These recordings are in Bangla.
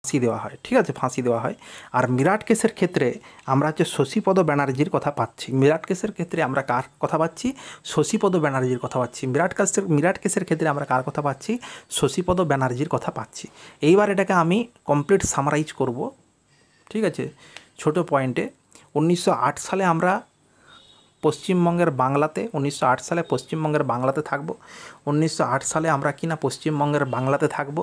ফাঁসি দেওয়া হয়, ঠিক আছে, ফাঁসি দেওয়া হয়। আর মিরাট কেসের ক্ষেত্রে আমরা হচ্ছে শশীপদ ব্যানার্জির কথা পাচ্ছি। মিরাট কেসের ক্ষেত্রে আমরা কার কথা পাচ্ছি? শশীপদ ব্যানার্জির কথা পাচ্ছি। মিরাট কেসের ক্ষেত্রে আমরা কার কথা পাচ্ছি? শশীপদ ব্যানার্জির কথা পাচ্ছি। এইবার এটাকে আমি কমপ্লিট সামারাইজ করব, ঠিক আছে, ছোট পয়েন্টে। 1908 সালে আমরা পশ্চিমবঙ্গের বাংলাতে, 1908 সালে পশ্চিমবঙ্গের বাংলাতে থাকব। 1908 সালে আমরা কি না পশ্চিমবঙ্গের বাংলাতে থাকব।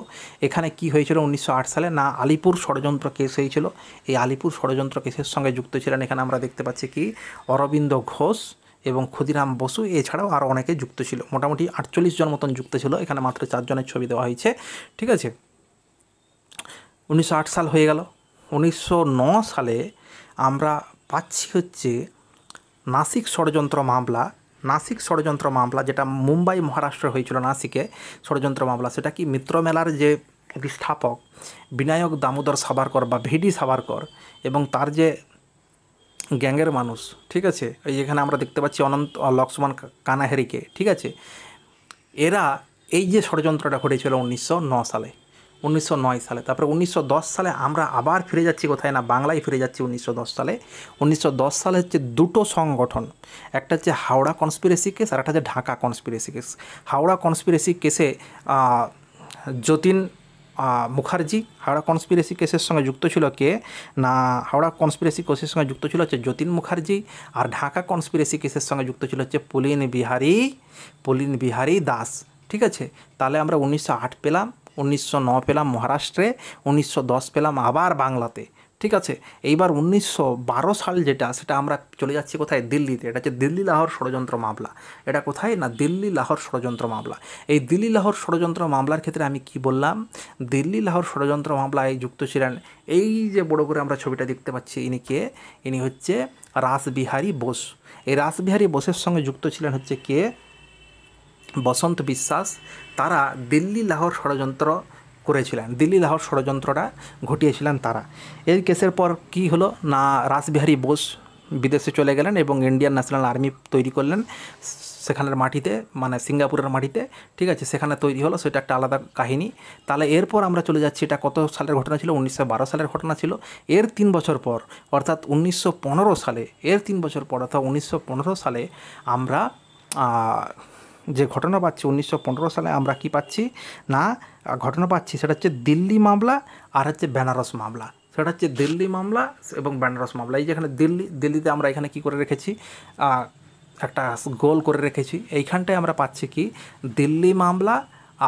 এখানে কি হয়েছিল 1908 সালে? না আলিপুর ষড়যন্ত্র কেস হয়েছিল। এই আলিপুর ষড়যন্ত্র কেসের সঙ্গে যুক্ত ছিলেন, এখানে আমরা দেখতে পাচ্ছি কি, অরবিন্দ ঘোষ এবং ক্ষুদিরাম বসু, এছাড়াও আরও অনেকে যুক্ত ছিল। মোটামুটি 48 জন মতন যুক্ত ছিল, এখানে মাত্র 4 জনের ছবি দেওয়া হয়েছে, ঠিক আছে। 1908 সাল হয়ে গেল। 1909 সালে আমরা পাচ্ছি হচ্ছে নাসিক ষড়যন্ত্র মামলা। নাসিক ষড়যন্ত্র মামলা যেটা মুম্বাই মহারাষ্ট্রে হয়েছিল, নাসিকে ষড়যন্ত্র মামলা। সেটা কি, মিত্র মেলার যে প্রতিষ্ঠাপক বিনায়ক দামোদর সাভারকর বা ভিডি সাভারকর এবং তার যে গ্যাংয়ের মানুষ, ঠিক আছে, এই এখানে আমরা দেখতে পাচ্ছি অনন্ত লক্ষ্মণ কানাহেরিকে, ঠিক আছে। এরা এই যে ষড়যন্ত্রটা ঘটেছিল 1909 সালে, 1909 সালে। তারপরে 1910 সালে আমরা আবার ফিরে যাচ্ছি কোথায়? না বাংলায় ফিরে যাচ্ছি 1910 সালে। 1910 সালে হচ্ছে দুটো সংগঠন, একটা হচ্ছে হাওড়া কনস্পিরেসি কেস আর একটা হচ্ছে Dhaka conspiracy case. Howrah conspiracy কেসে যতীন মুখার্জি, হাওড়া কনস্পিরেসি কেসের সঙ্গে যুক্ত ছিল কে? না হাওড়া কনস্পিরেসি কেসের সঙ্গে যুক্ত ছিল হচ্ছে যতীন মুখার্জি। আর ঢাকা কনস্পিরেসি কেসের সঙ্গে যুক্ত ছিল হচ্ছে পুলিন বিহারী দাস, ঠিক আছে। তাহলে আমরা 1908 পেলাম, 1909 পেলাম মহারাষ্ট্রে, 1910 পেলাম আবার বাংলাতে, ঠিক আছে। এইবার 1912 সাল যেটা, সেটা আমরা চলে যাচ্ছি কোথায়? দিল্লিতে। এটা হচ্ছে দিল্লি লাহোর ষড়যন্ত্র মামলা। এটা কোথায়? না দিল্লি লাহোর ষড়যন্ত্র মামলা। এই দিল্লি লাহোর ষড়যন্ত্র মামলার ক্ষেত্রে আমি কি বললাম? দিল্লি লাহোর ষড়যন্ত্র মামলায় যুক্ত ছিলেন, এই যে বড় করে আমরা ছবিটা দেখতে পাচ্ছি, ইনি কে? ইনি হচ্ছে রাসবিহারী বোস। এই রাসবিহারী বোসের সঙ্গে যুক্ত ছিলেন হচ্ছে কে? বসন্ত বিশ্বাস। তারা দিল্লি লাহোর ষড়যন্ত্র করেছিলেন, দিল্লি লাহোর ষড়যন্ত্রটা ঘটিয়েছিলেন তারা। এই কেসের পর কি হলো? না রাসবিহারী বোস বিদেশে চলে গেলেন এবং ইন্ডিয়ান ন্যাশনাল আর্মি তৈরি করলেন সেখানের মাটিতে, মানে সিঙ্গাপুরের মাটিতে, ঠিক আছে। সেখানে তৈরি হলো, সেটা একটা আলাদা কাহিনী। তাহলে এরপর আমরা চলে যাচ্ছি, এটা কত সালের ঘটনা ছিল? 1912 সালের ঘটনা ছিল। এর 3 বছর পর, অর্থাৎ 1915 সালে, এর 3 বছর পর অর্থাৎ 1915 সালে আমরা যে ঘটনা পাচ্ছি, 1915 সালে আমরা কি পাচ্ছি? না ঘটনা পাচ্ছি সেটা হচ্ছে দিল্লি মামলা আর হচ্ছে বেনারস মামলা। সেটা হচ্ছে দিল্লি মামলা এবং বেনারস মামলা। এই যেখানে দিল্লিতে আমরা এখানে কি করে রেখেছি? একটা গোল করে রেখেছি। এইখানটায় আমরা পাচ্ছি কি? দিল্লি মামলা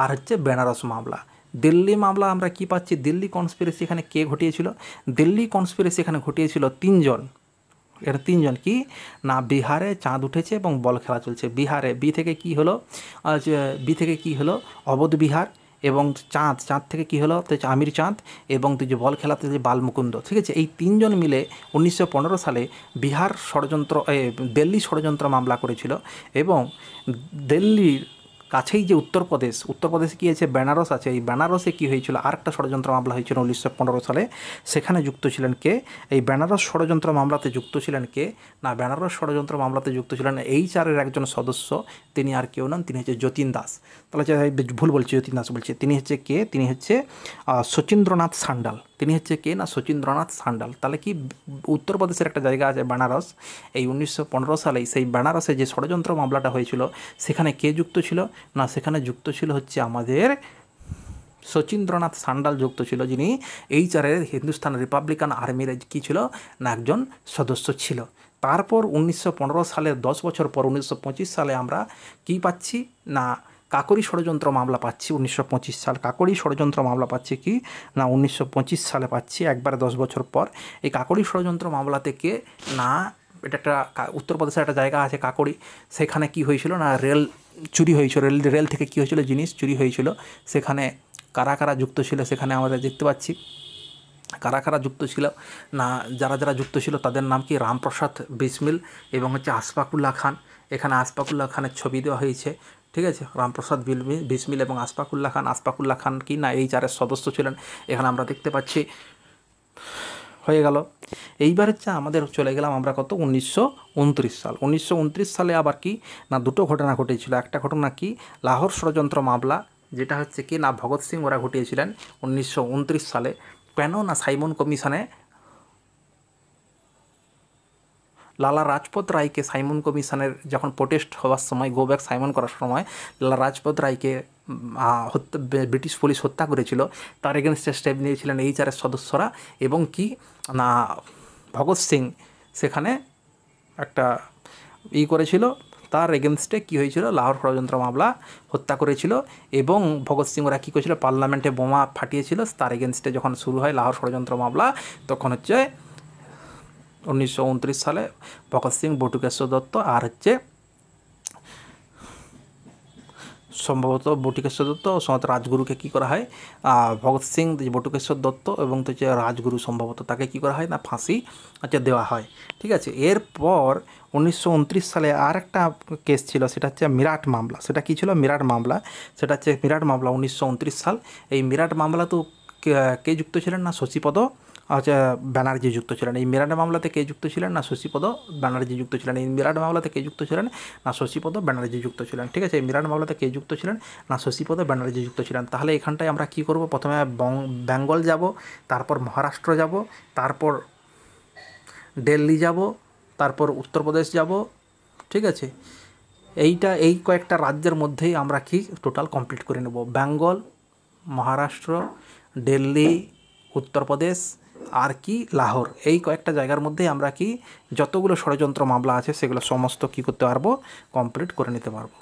আর হচ্ছে বেনারস মামলা। দিল্লি মামলা আমরা কি পাচ্ছি? দিল্লি কনস্পিরেসি এখানে কে ঘটিয়েছিল? দিল্লি কনস্পিরেসি এখানে ঘটিয়েছিল 3 জন। এখানে 3 জন কি না, বিহারে চাঁদ উঠেছে এবং বল খেলা চলছে। বিহারে বি থেকে কি হলো? অবধ বিহার। এবং চাঁদ থেকে কি হলো? তো আমির চাঁদ। এবং তুই যে বল খেলাতে যে বালমুকুন্দ, ঠিক আছে। এই 3 জন মিলে 1915 সালে দিল্লি ষড়যন্ত্র মামলা করেছিল। এবং দিল্লির কাছেই যে উত্তরপ্রদেশে কী আছে? বেনারস আছে। এই বেনারসে কী হয়েছিল? আরেকটা ষড়যন্ত্র মামলা হয়েছিল 1915 সালে। সেখানে যুক্ত ছিলেন কে? এই বেনারস ষড়যন্ত্র মামলাতে যুক্ত ছিলেন কে? না বেনারস ষড়যন্ত্র মামলাতে যুক্ত ছিলেন HR-এর একজন সদস্য। তিনি আর কেউ নন, তিনি হচ্ছে যতীন দাস। তাহলে ভুল বলছি, যতীন দাস বলছি। তিনি হচ্ছে কে? তিনি হচ্ছে শচীন্দ্রনাথ সান্যাল। তিনি হচ্ছে কে? না শচীন্দ্রনাথ সান্যাল। তাহলে কি, উত্তরপ্রদেশের একটা জায়গা আছে বেনারস, এই 1915 সালেই সেই বেনারসে যে ষড়যন্ত্র মামলাটা হয়েছিল সেখানে কে যুক্ত ছিল? না সেখানে যুক্ত ছিল হচ্ছে আমাদের শচীন্দ্রনাথ সান্যাল যুক্ত ছিল, যিনি HR-এর হিন্দুস্তান রিপাবলিকান আর্মির কী ছিল? না একজন সদস্য ছিল। তারপর 1915 সালের 10 বছর পর 1925 সালে আমরা কি পাচ্ছি? না কাকরি ষড়যন্ত্র মামলা পাচ্ছি। 1925 সাল কাকরি ষড়যন্ত্র মামলা পাচ্ছি কি না 1925 সালে পাচ্ছি, একবারে 10 বছর পর। এই কাকরি ষড়যন্ত্র মামলা থেকে না, এটা একটা উত্তরপ্রদেশের একটা জায়গা আছে কাকরি, সেখানে কি হয়েছিল? না রেল চুরি হয়েছিল। রেল থেকে কী হয়েছিল? জিনিস চুরি হয়েছিল। সেখানে কারা কারা যুক্ত ছিল সেখানে আমরা দেখতে পাচ্ছি। কারা কারা যুক্ত ছিল? না যারা যুক্ত ছিল তাদের নাম কি? রামপ্রসাদ বিসমিল এবং হচ্ছে আশফাকুল্লাহ খান। এখানে আশফাকুল্লাহ খানের ছবি দেওয়া হয়েছে, ঠিক আছে। রামপ্রসাদ বিসমিল এবং আশফাকুল্লাহ খান কি না HR-এর সদস্য ছিলেন, এখানে আমরা দেখতে পাচ্ছি। হয়ে গেল। এইবার হচ্ছে আমাদের চলে গেলাম আমরা কত? 1929 সাল। 1929 সালে আবার কি না দুটো ঘটনা ঘটেছিল। একটা ঘটনা কি? লাহোর ষড়যন্ত্র মামলা, যেটা হচ্ছে কি না ভগৎ সিং ওরা ঘটিয়েছিলেন 1929 সালে। কেন না সাইমন কমিশনে লালা রাজপথ রায়কে, সাইমন কমিশনের যখন প্রোটেস্ট হওয়ার সময়, গো ব্যাক সাইমন করার সময় লালা রাজপথ রায়কে ব্রিটিশ পুলিশ হত্যা করেছিল, তার এগেনস্টে স্টেপ নিয়েছিলেন এইচআরের সদস্যরা, এবং কি না ভগৎ সিং সেখানে একটা করেছিল, তার এগেনস্টে কী হয়েছিল, লাহোর ষড়যন্ত্র মামলা হত্যা করেছিল, এবং ভগৎ সিং ওরা কী করেছিল, পার্লামেন্টে বোমা ফাটিয়েছিল। তার এগেনস্টে যখন শুরু হয় লাহোর ষড়যন্ত্র মামলা, তখন হচ্ছে 1929 সালে ভগৎ সিং, বটুকেশ্বর দত্ত আর হচ্ছে সম্ভবত বটুকেশ্বর দত্ত ও সম্ভবত রাজগুরুকে কী করা হয়, ভগৎ সিং, বটুকেশ্বর দত্ত এবং তো হচ্ছে রাজগুরু সম্ভবত তাকে কী করা হয় না ফাঁসি হচ্ছে দেওয়া হয়। ঠিক আছে, এরপর 1929 সালে আর একটা কেস ছিল, সেটা হচ্ছে মিরাট মামলা। সেটা কী ছিল, মিরাট মামলা। সেটা হচ্ছে মিরাট মামলা 1929 সাল। এই মিরাট মামলা তো কে যুক্ত ছিলেন না, শশীপদ আচ্ছা ব্যানার্জি যুক্ত ছিলেন। এই মিরাট মামলাতে কে যুক্ত ছিলেন না, শশীপদ ব্যানার্জি যুক্ত ছিলেন। এই মিরাট মামলাতে কে যুক্ত ছিলেন না, শশীপদ ব্যানার্জি যুক্ত ছিলেন। ঠিক আছে, এই মিরাট মামলাতে কে যুক্ত ছিলেন না, শশীপদ ব্যানার্জি যুক্ত ছিলেন। তাহলে এখানটায় আমরা কি করব, প্রথমে বেঙ্গল যাব, তারপর মহারাষ্ট্র যাব, তারপর দিল্লি যাব, তারপর উত্তরপ্রদেশ যাব। ঠিক আছে, এই কয়েকটা রাজ্যের মধ্যেই আমরা কি টোটাল কমপ্লিট করে নেব। বেঙ্গল, মহারাষ্ট্র, দিল্লি, উত্তরপ্রদেশ আর কি লাহোর, এই কয়েকটা জায়গার মধ্যেই আমরা কি যতগুলো ষড়যন্ত্র মামলা আছে সেগুলো সমস্ত কী করতে পারবো, কমপ্লিট করে নিতে পারবো।